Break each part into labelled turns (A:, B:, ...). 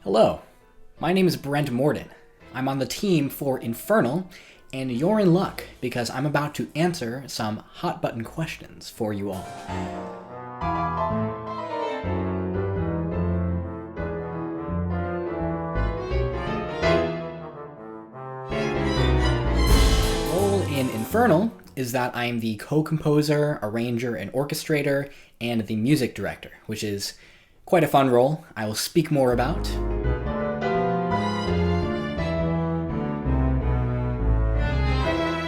A: Hello, my name is Brent Morden. I'm on the team for Infernal, and you're in luck because I'm about to answer some hot button questions for you all. Role in Infernal is that I'm the co-composer, arranger, and orchestrator, and the music director, which is quite a fun role I will speak more about.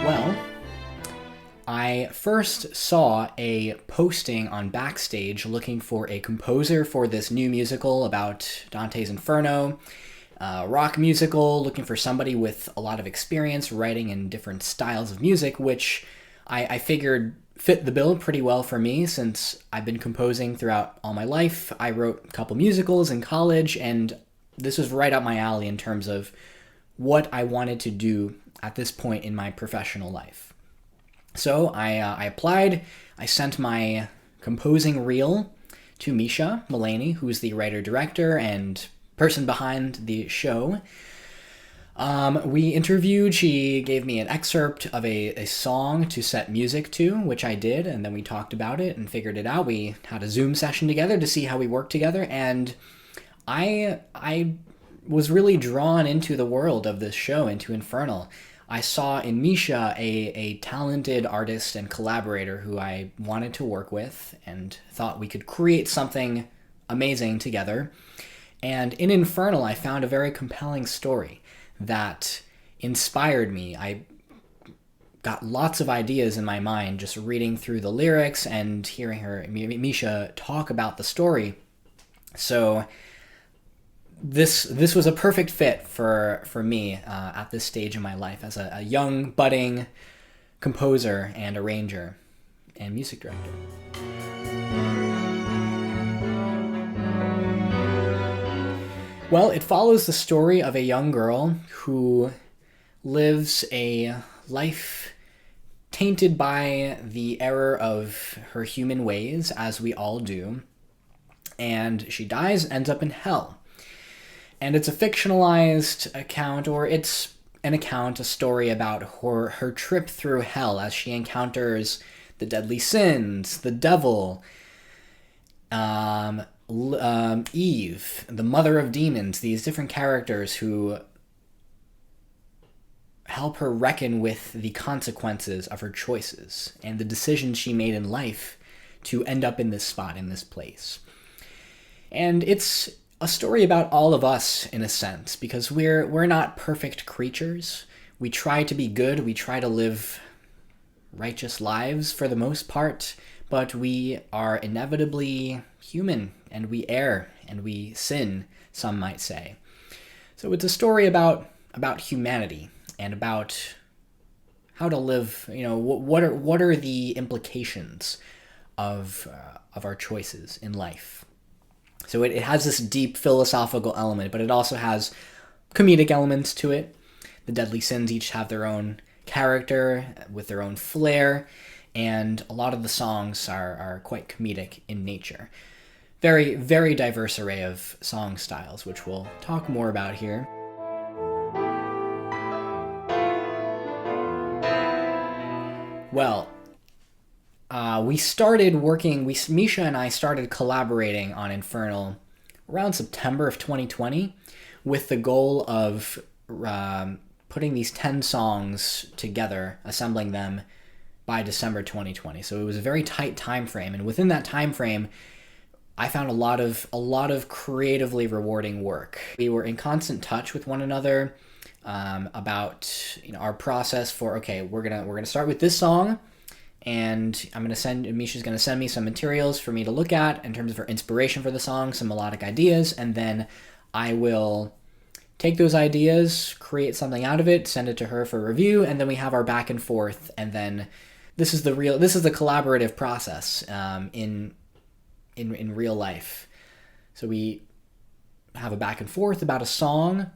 A: Well, I first saw a posting on Backstage looking for a composer for this new musical about Dante's Inferno, rock musical, looking for somebody with a lot of experience writing in different styles of music, which I figured fit the bill pretty well for me since I've been composing throughout all my life. I wrote a couple musicals in college, and this was right up my alley in terms of what I wanted to do at this point in my professional life. So I applied. I sent my composing reel to Misha Mullaney, who's the writer-director and person behind the show. We interviewed. She gave me an excerpt of a song to set music to, which I did, and then we talked about it and figured it out. We had a Zoom session together to see how we worked together, and I was really drawn into the world of this show, into Infernal. I saw in Misha a talented artist and collaborator who I wanted to work with and thought we could create something amazing together. And in Infernal, I found a very compelling story that inspired me. I got lots of ideas in my mind just reading through the lyrics and hearing Misha talk about the story. So this was a perfect fit for me at this stage in my life as a young, budding composer and arranger and music director. Well, it follows the story of a young girl who lives a life tainted by the error of her human ways, as we all do, and she dies, ends up in hell. And it's a fictionalized account, or it's an account, a story about her trip through hell as she encounters the deadly sins, the devil, Eve, the mother of demons, these different characters who help her reckon with the consequences of her choices and the decisions she made in life to end up in this spot, in this place. And it's a story about all of us, in a sense, because we're not perfect creatures. We try to be good. We try to live righteous lives for the most part, but we are inevitably human, and we err, and we sin, some might say. So it's a story about humanity and about how to live. You know, what are the implications of our choices in life? So it has this deep philosophical element, but it also has comedic elements to it. The deadly sins each have their own character with their own flair, and a lot of the songs are quite comedic in nature. Very, very diverse array of song styles, which we'll talk more about here. Well, Misha and I started collaborating on Infernal around September of 2020 with the goal of putting these 10 songs together, assembling them by December 2020. So it was a very tight time frame, and within that time frame, I found a lot of creatively rewarding work. We were in constant touch with one another about our process for, okay, we're gonna start with this song, and Misha's gonna send me some materials for me to look at in terms of her inspiration for the song, some melodic ideas, and then I will take those ideas, create something out of it, send it to her for review, and then we have our back and forth, and then this is the collaborative process in real life. So we have a back and forth about a song,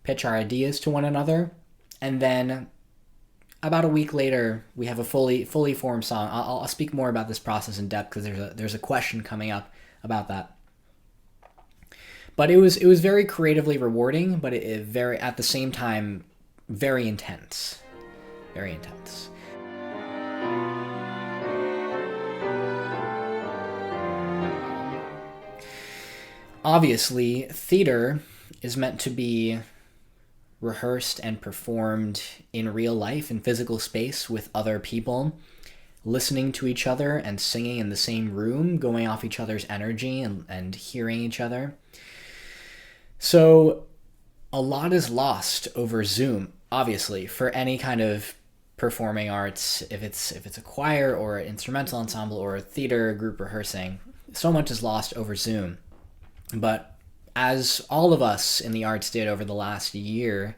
A: pitch our ideas to one another, and then about a week later, we have a fully formed song. I'll speak more about this process in depth because there's a question coming up about that. But it was very creatively rewarding, but it very at the same time very intense, very intense. Obviously, theater is meant to be rehearsed and performed in real life, in physical space with other people, listening to each other and singing in the same room, going off each other's energy and hearing each other. So a lot is lost over Zoom, obviously, for any kind of performing arts, if it's a choir or an instrumental ensemble or a theater group rehearsing. So much is lost over Zoom. But as all of us in the arts did over the last year,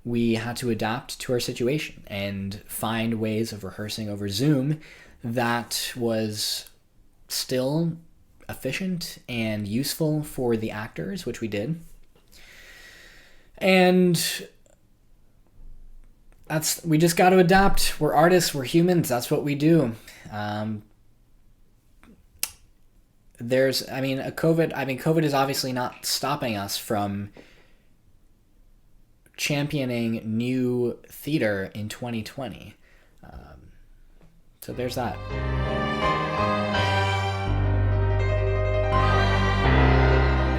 A: we had to adapt to our situation and find ways of rehearsing over Zoom that was still efficient and useful for the actors, which we did. And we just got to adapt. We're artists, we're humans, that's what we do. COVID is obviously not stopping us from championing new theater in 2020. So there's that.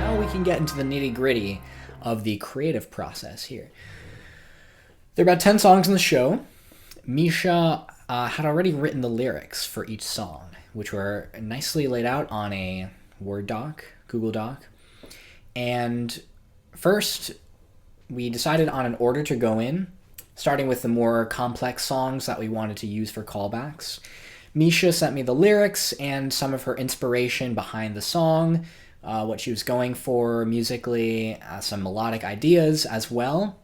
A: Now we can get into the nitty-gritty of the creative process here. There are about 10 songs in the show. Misha had already written the lyrics for each song, which were nicely laid out on a Word doc, Google Doc. And first, we decided on an order to go in, starting with the more complex songs that we wanted to use for callbacks. Misha sent me the lyrics and some of her inspiration behind the song, what she was going for musically, some melodic ideas as well.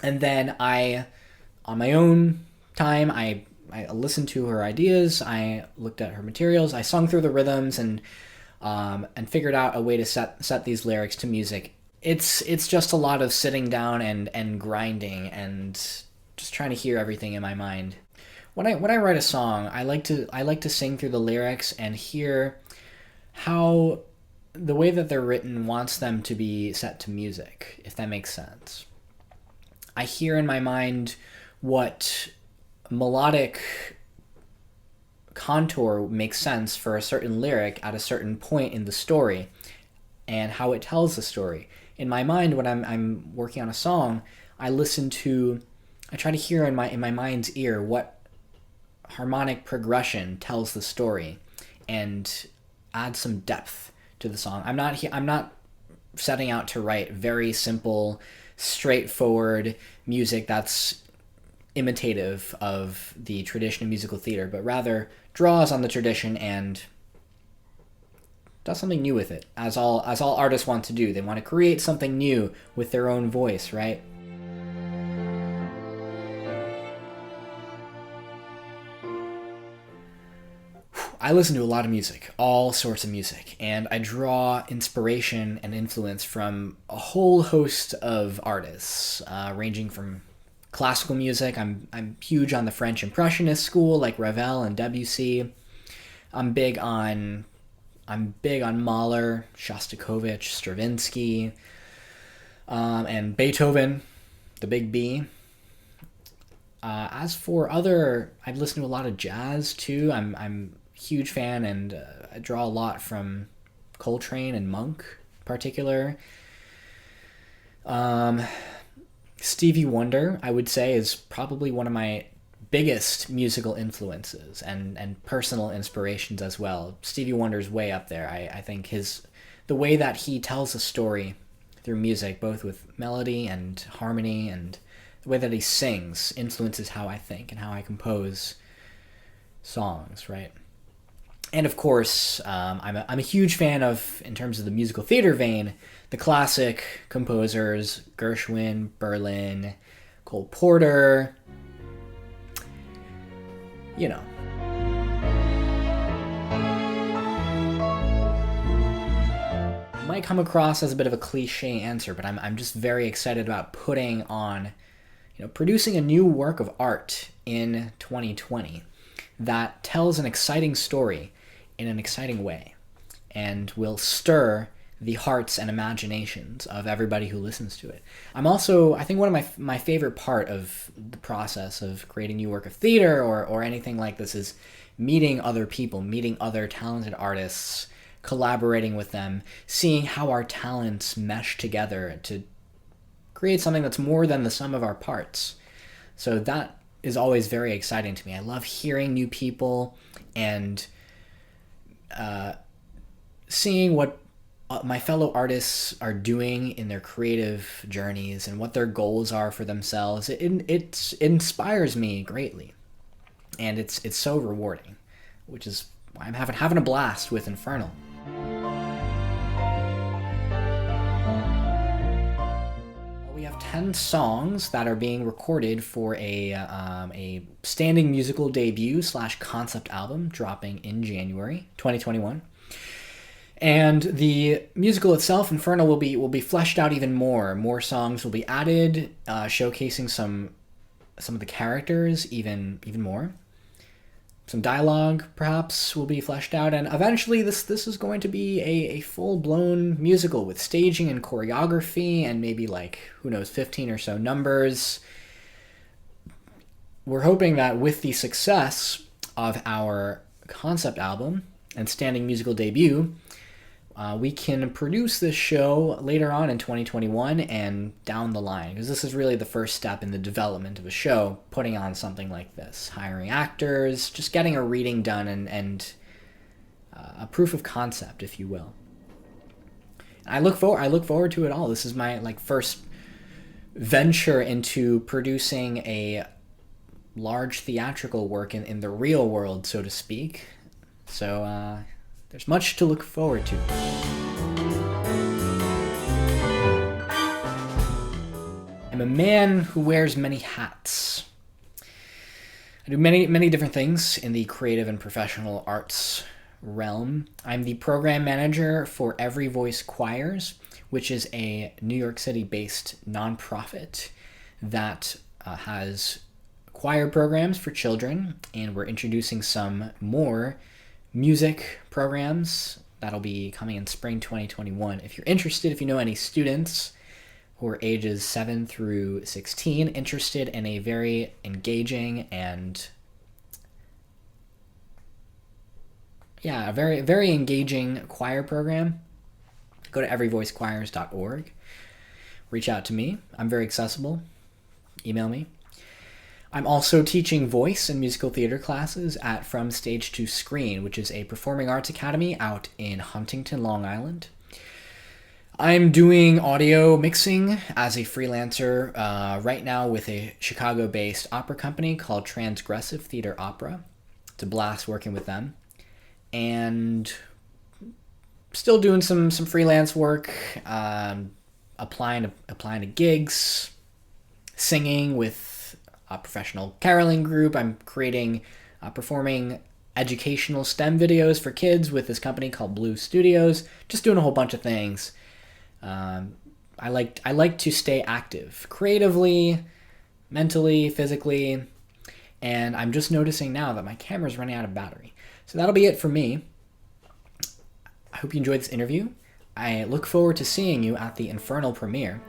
A: And then I, on my own time, I listened to her ideas, I looked at her materials, I sung through the rhythms and figured out a way to set these lyrics to music. It's just a lot of sitting down and grinding and just trying to hear everything in my mind. When I write a song, I like to sing through the lyrics and hear how the way that they're written wants them to be set to music, if that makes sense. I hear in my mind what melodic contour makes sense for a certain lyric at a certain point in the story and how it tells the story. In my mind, when I'm working on a song, I try to hear in my mind's ear what harmonic progression tells the story and add some depth to the song. I'm not setting out to write very simple, straightforward music that's imitative of the tradition of musical theater, but rather draws on the tradition and does something new with it, as all artists want to do. They want to create something new with their own voice, right? I listen to a lot of music, all sorts of music, and I draw inspiration and influence from a whole host of artists, ranging from classical music. I'm huge on the French Impressionist school, like Ravel and Debussy. I'm big on Mahler, Shostakovich, Stravinsky, and Beethoven, the Big B. As for I've listened to a lot of jazz too. I'm a huge fan, and I draw a lot from Coltrane and Monk in particular. Stevie Wonder, I would say, is probably one of my biggest musical influences and personal inspirations as well. Stevie Wonder's way up there. I think the way that he tells a story through music, both with melody and harmony, and the way that he sings influences how I think and how I compose songs, right? And of course, I'm a huge fan of, in terms of the musical theater vein, the classic composers, Gershwin, Berlin, Cole Porter, you know. It might come across as a bit of a cliche answer, but I'm just very excited about producing a new work of art in 2020 that tells an exciting story in an exciting way and will stir the hearts and imaginations of everybody who listens to it. I think one of my favorite part of the process of creating new work of theater or anything like this is meeting other people, meeting other talented artists, collaborating with them, seeing how our talents mesh together to create something that's more than the sum of our parts. So that is always very exciting to me. I love hearing new people and seeing what my fellow artists are doing in their creative journeys and what their goals are for themselves. It inspires me greatly, and it's so rewarding, which is why I'm having a blast with Infernal. We have 10 songs that are being recorded for a standing musical debut / concept album dropping in January 2021. And the musical itself, Infernal, will be fleshed out even more. More songs will be added, showcasing some of the characters even more. Some dialogue, perhaps, will be fleshed out, and eventually this is going to be a full-blown musical with staging and choreography and maybe, like, who knows, 15 or so numbers. We're hoping that with the success of our concept album and standing musical debut, we can produce this show later on in 2021 and down the line, because this is really the first step in the development of a show, putting on something like this, hiring actors, just getting a reading done and a proof of concept, if you will. I look forward to it all. This is my first venture into producing a large theatrical work in the real world, so to speak. So there's much to look forward to. I'm a man who wears many hats. I do many different things in the creative and professional arts realm. I'm the program manager for Every Voice Choirs, which is a New York City-based nonprofit that has choir programs for children, and we're introducing some more music programs that'll be coming in spring 2021. If you're interested, if you know any students who are ages 7 through 16 interested in a very engaging and a very engaging choir program, go to everyvoicechoirs.org. Reach out to me. I'm very accessible. Email me. I'm also teaching voice and musical theater classes at From Stage to Screen, which is a performing arts academy out in Huntington, Long Island. I'm doing audio mixing as a freelancer right now with a Chicago-based opera company called Transgressive Theater Opera. It's a blast working with them. And still doing some freelance work, applying to gigs, singing with a professional caroling group. I'm creating performing educational STEM videos for kids with this company called Blue Studios. Just doing a whole bunch of things. I like to stay active creatively, mentally, physically, and I'm just noticing now that my camera's running out of battery. So that'll be it for me. I hope you enjoyed this interview. I look forward to seeing you at the Infernal premiere.